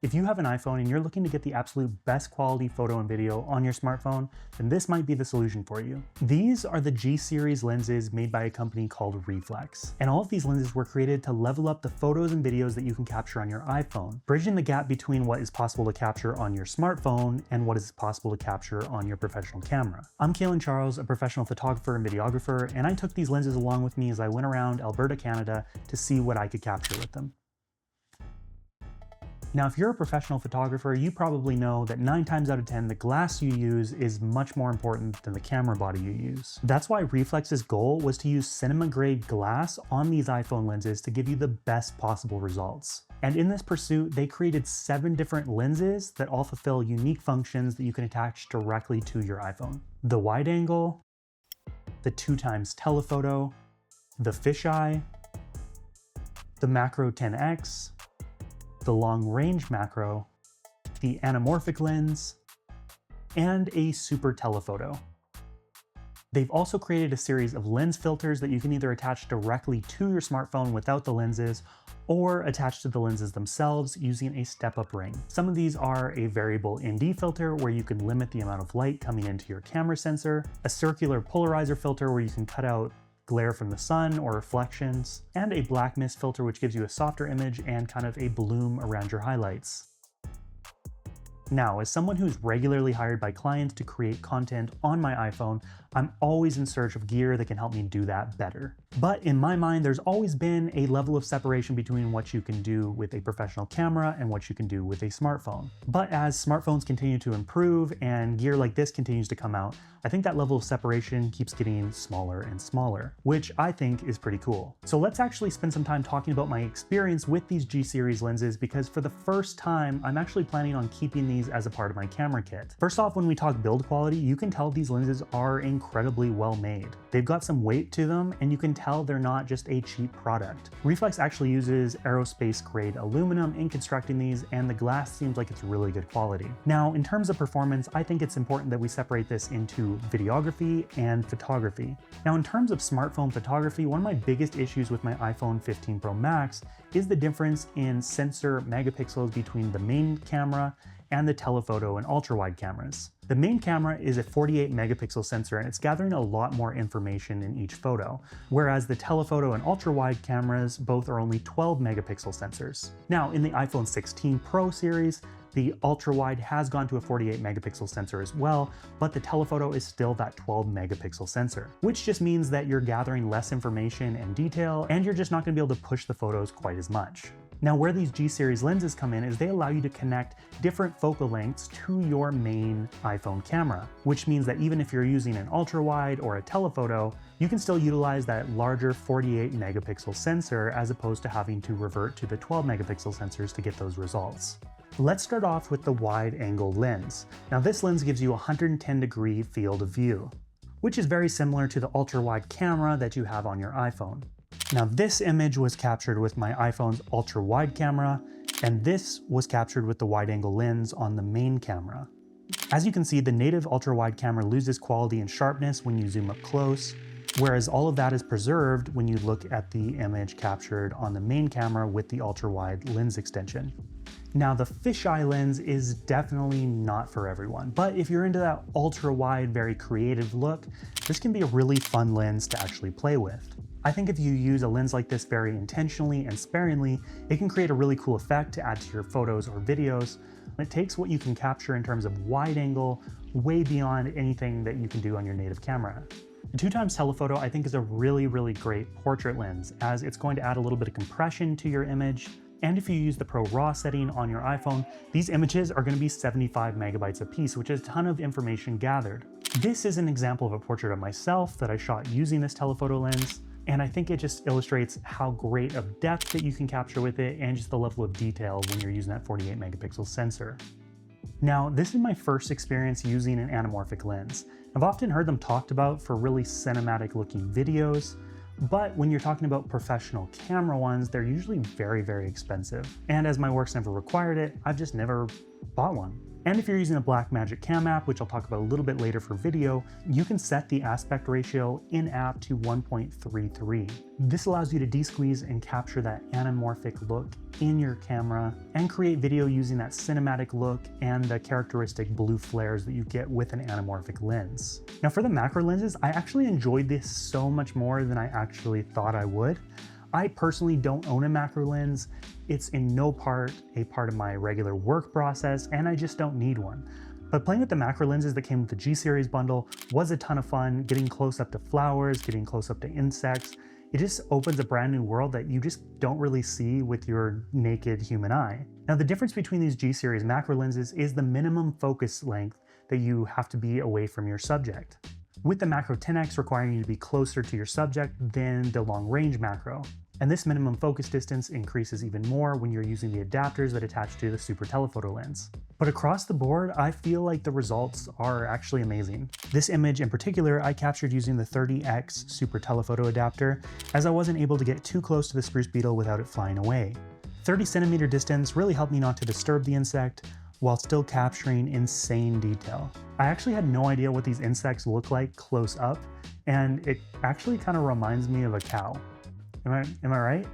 If you have an iPhone and you're looking to get the absolute best quality photo and video on your smartphone, then this might be the solution for you. These are the G-Series lenses made by a company called Reeflex. And all of these lenses were created to level up the photos and videos that you can capture on your iPhone, bridging the gap between what is possible to capture on your smartphone and what is possible to capture on your professional camera. I'm Kalen Charles, a professional photographer and videographer, and I took these lenses along with me as I went around Alberta, Canada to see what I could capture with them. Now, if you're a professional photographer, you probably know that 9 times out of 10, the glass you use is much more important than the camera body you use. That's why Reeflex's goal was to use cinema-grade glass on these iPhone lenses to give you the best possible results. And in this pursuit, they created 7 different lenses that all fulfill unique functions that you can attach directly to your iPhone. The wide angle, the 2x telephoto, the fisheye, the macro 10x, the long range macro, the anamorphic lens, and a super telephoto. They've also created a series of lens filters that you can either attach directly to your smartphone without the lenses or attach to the lenses themselves using a step-up ring. Some of these are a variable ND filter where you can limit the amount of light coming into your camera sensor, a circular polarizer filter where you can cut out glare from the sun or reflections, and a Blackmist filter which gives you a softer image and kind of a bloom around your highlights. Now, as someone who's regularly hired by clients to create content on my iPhone, I'm always in search of gear that can help me do that better. But in my mind, there's always been a level of separation between what you can do with a professional camera and what you can do with a smartphone. But as smartphones continue to improve and gear like this continues to come out, I think that level of separation keeps getting smaller and smaller, which I think is pretty cool. So let's actually spend some time talking about my experience with these G-Series lenses, because for the first time, I'm actually planning on keeping these as a part of my camera kit. First off, when we talk build quality, you can tell these lenses are incredibly well made. They've got some weight to them, and you can tell they're not just a cheap product. Reflex actually uses aerospace grade aluminum in constructing these, and the glass seems like it's really good quality. Now, in terms of performance, I think it's important that we separate this into videography and photography. Now, in terms of smartphone photography, one of my biggest issues with my iPhone 15 Pro Max is the difference in sensor megapixels between the main camera and the telephoto and ultrawide cameras. The main camera is a 48 megapixel sensor and it's gathering a lot more information in each photo, whereas the telephoto and ultrawide cameras both are only 12 megapixel sensors. Now, in the iPhone 16 Pro series, the ultrawide has gone to a 48 megapixel sensor as well, but the telephoto is still that 12 megapixel sensor, which just means that you're gathering less information and detail, and you're just not gonna be able to push the photos quite as much. Now, where these G-Series lenses come in is they allow you to connect different focal lengths to your main iPhone camera, which means that even if you're using an ultrawide or a telephoto, you can still utilize that larger 48 megapixel sensor as opposed to having to revert to the 12 megapixel sensors to get those results. Let's start off with the wide angle lens. Now, this lens gives you a 110-degree field of view, which is very similar to the ultra-wide camera that you have on your iPhone. Now, this image was captured with my iPhone's ultra-wide camera, and this was captured with the wide-angle lens on the main camera. As you can see, the native ultra-wide camera loses quality and sharpness when you zoom up close, whereas all of that is preserved when you look at the image captured on the main camera with the ultra-wide lens extension. Now, the fisheye lens is definitely not for everyone, but if you're into that ultra-wide, very creative look, this can be a really fun lens to actually play with. I think if you use a lens like this very intentionally and sparingly, it can create a really cool effect to add to your photos or videos. It takes what you can capture in terms of wide angle way beyond anything that you can do on your native camera. The 2x telephoto, I think, is a really great portrait lens, as it's going to add a little bit of compression to your image. And if you use the Pro RAW setting on your iPhone, these images are going to be 75 megabytes a piece, which is a ton of information gathered. This is an example of a portrait of myself that I shot using this telephoto lens, and I think it just illustrates how great of depth that you can capture with it and just the level of detail when you're using that 48 megapixel sensor. Now, this is my first experience using an anamorphic lens. I've often heard them talked about for really cinematic looking videos, but when you're talking about professional camera ones, they're usually very expensive. And as my work's never required it, I've just never bought one. And if you're using a Blackmagic Cam app, which I'll talk about a little bit later for video, you can set the aspect ratio in-app to 1.33. This allows you to de-squeeze and capture that anamorphic look in your camera and create video using that cinematic look and the characteristic blue flares that you get with an anamorphic lens. Now for the macro lenses, I actually enjoyed this so much more than I actually thought I would. I personally don't own a macro lens. It's in no part a part of my regular work process, and I just don't need one. But playing with the macro lenses that came with the G-Series bundle was a ton of fun, getting close up to flowers, getting close up to insects. It just opens a brand new world that you just don't really see with your naked human eye. Now the difference between these G-Series macro lenses is the minimum focus length that you have to be away from your subject, with the macro 10x requiring you to be closer to your subject than the long range macro. And this minimum focus distance increases even more when you're using the adapters that attach to the super telephoto lens. But across the board, I feel like the results are actually amazing. This image in particular, I captured using the 30x super telephoto adapter, as I wasn't able to get too close to the spruce beetle without it flying away. 30 centimeter distance really helped me not to disturb the insect, while still capturing insane detail. I actually had no idea what these insects look like close up, and it actually kind of reminds me of a cow. Am I right?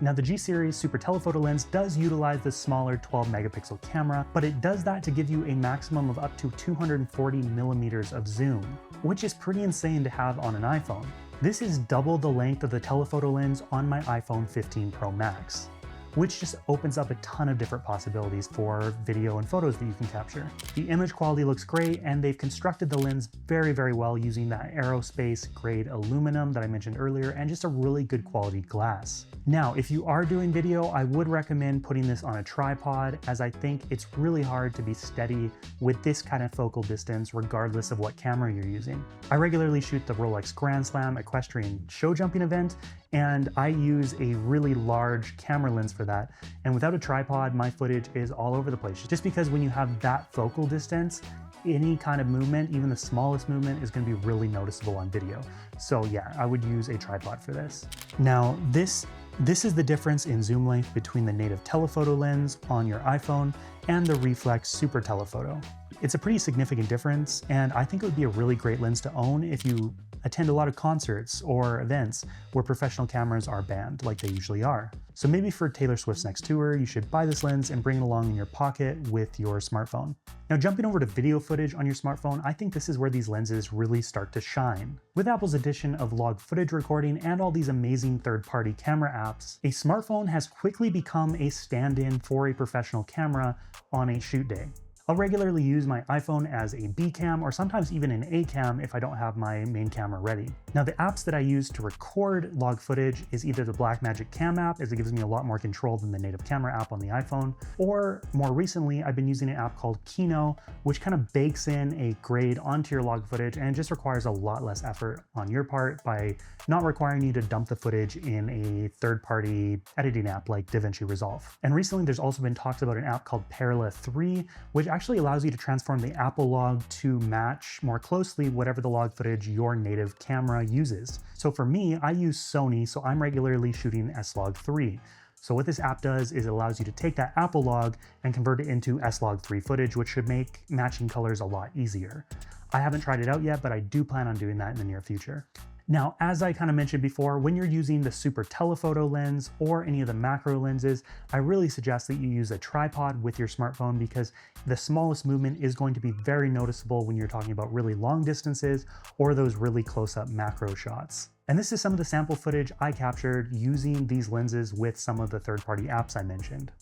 Now the G-Series Super Telephoto Lens does utilize the smaller 12 megapixel camera, but it does that to give you a maximum of up to 240 millimeters of zoom, which is pretty insane to have on an iPhone. This is double the length of the telephoto lens on my iPhone 15 Pro Max, which just opens up a ton of different possibilities for video and photos that you can capture. The image quality looks great, and they've constructed the lens very, very well using that aerospace grade aluminum that I mentioned earlier, and just a really good quality glass. Now, if you are doing video, I would recommend putting this on a tripod, as I think it's really hard to be steady with this kind of focal distance regardless of what camera you're using. I regularly shoot the Rolex Grand Slam equestrian show jumping event, and I use a really large camera lens for that. And without a tripod, my footage is all over the place. Just because when you have that focal distance, any kind of movement, even the smallest movement, is going to be really noticeable on video. So yeah, I would use a tripod for this. Now this is the difference in zoom length between the native telephoto lens on your iPhone and the Reeflex Super Telephoto. It's a pretty significant difference, and I think it would be a really great lens to own if you attend a lot of concerts or events where professional cameras are banned, like they usually are. So maybe for Taylor Swift's next tour, you should buy this lens and bring it along in your pocket with your smartphone. Now jumping over to video footage on your smartphone, I think this is where these lenses really start to shine. With Apple's addition of log footage recording and all these amazing third-party camera apps, a smartphone has quickly become a stand-in for a professional camera on a shoot day. I'll regularly use my iPhone as a B cam or sometimes even an A cam if I don't have my main camera ready. Now the apps that I use to record log footage is either the Blackmagic Cam app, as it gives me a lot more control than the native camera app on the iPhone, or more recently I've been using an app called Kino, which kind of bakes in a grade onto your log footage and just requires a lot less effort on your part by not requiring you to dump the footage in a third-party editing app like DaVinci Resolve. And recently there's also been talks about an app called Parallel 3, which actually allows you to transform the Apple log to match more closely whatever the log footage your native camera uses. So for me, I use Sony, so I'm regularly shooting S-Log 3. So what this app does is it allows you to take that Apple log and convert it into S-Log 3 footage, which should make matching colors a lot easier. I haven't tried it out yet, but I do plan on doing that in the near future. Now, as I kind of mentioned before, when you're using the Super Telephoto lens or any of the macro lenses, I really suggest that you use a tripod with your smartphone, because the smallest movement is going to be very noticeable when you're talking about really long distances or those really close-up macro shots. And this is some of the sample footage I captured using these lenses with some of the third-party apps I mentioned.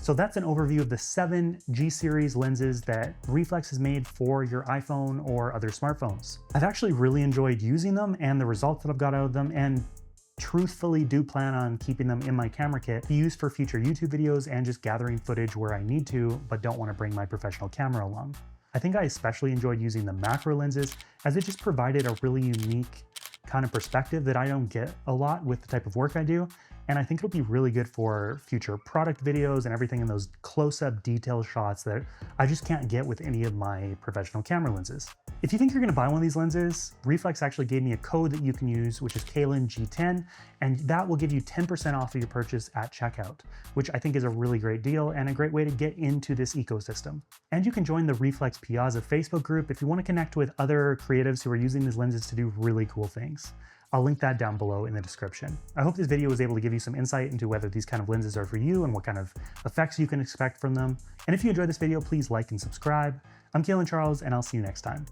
So that's an overview of the 7 G-Series lenses that Reeflex has made for your iPhone or other smartphones. I've actually really enjoyed using them and the results that I've got out of them, and truthfully do plan on keeping them in my camera kit to use for future YouTube videos and just gathering footage where I need to, but don't want to bring my professional camera along. I think I especially enjoyed using the macro lenses as it just provided a really unique kind of perspective that I don't get a lot with the type of work I do. And I think it'll be really good for future product videos and everything in those close-up detail shots that I just can't get with any of my professional camera lenses. If you think you're gonna buy one of these lenses, Reeflex actually gave me a code that you can use, which is KLING10, and that will give you 10% off of your purchase at checkout, which I think is a really great deal and a great way to get into this ecosystem. And you can join the Reeflex Piazza Facebook group if you wanna connect with other creatives who are using these lenses to do really cool things. I'll link that down below in the description. I hope this video was able to give you some insight into whether these kind of lenses are for you and what kind of effects you can expect from them. And if you enjoyed this video, please like and subscribe. I'm Kalen Charles, and I'll see you next time.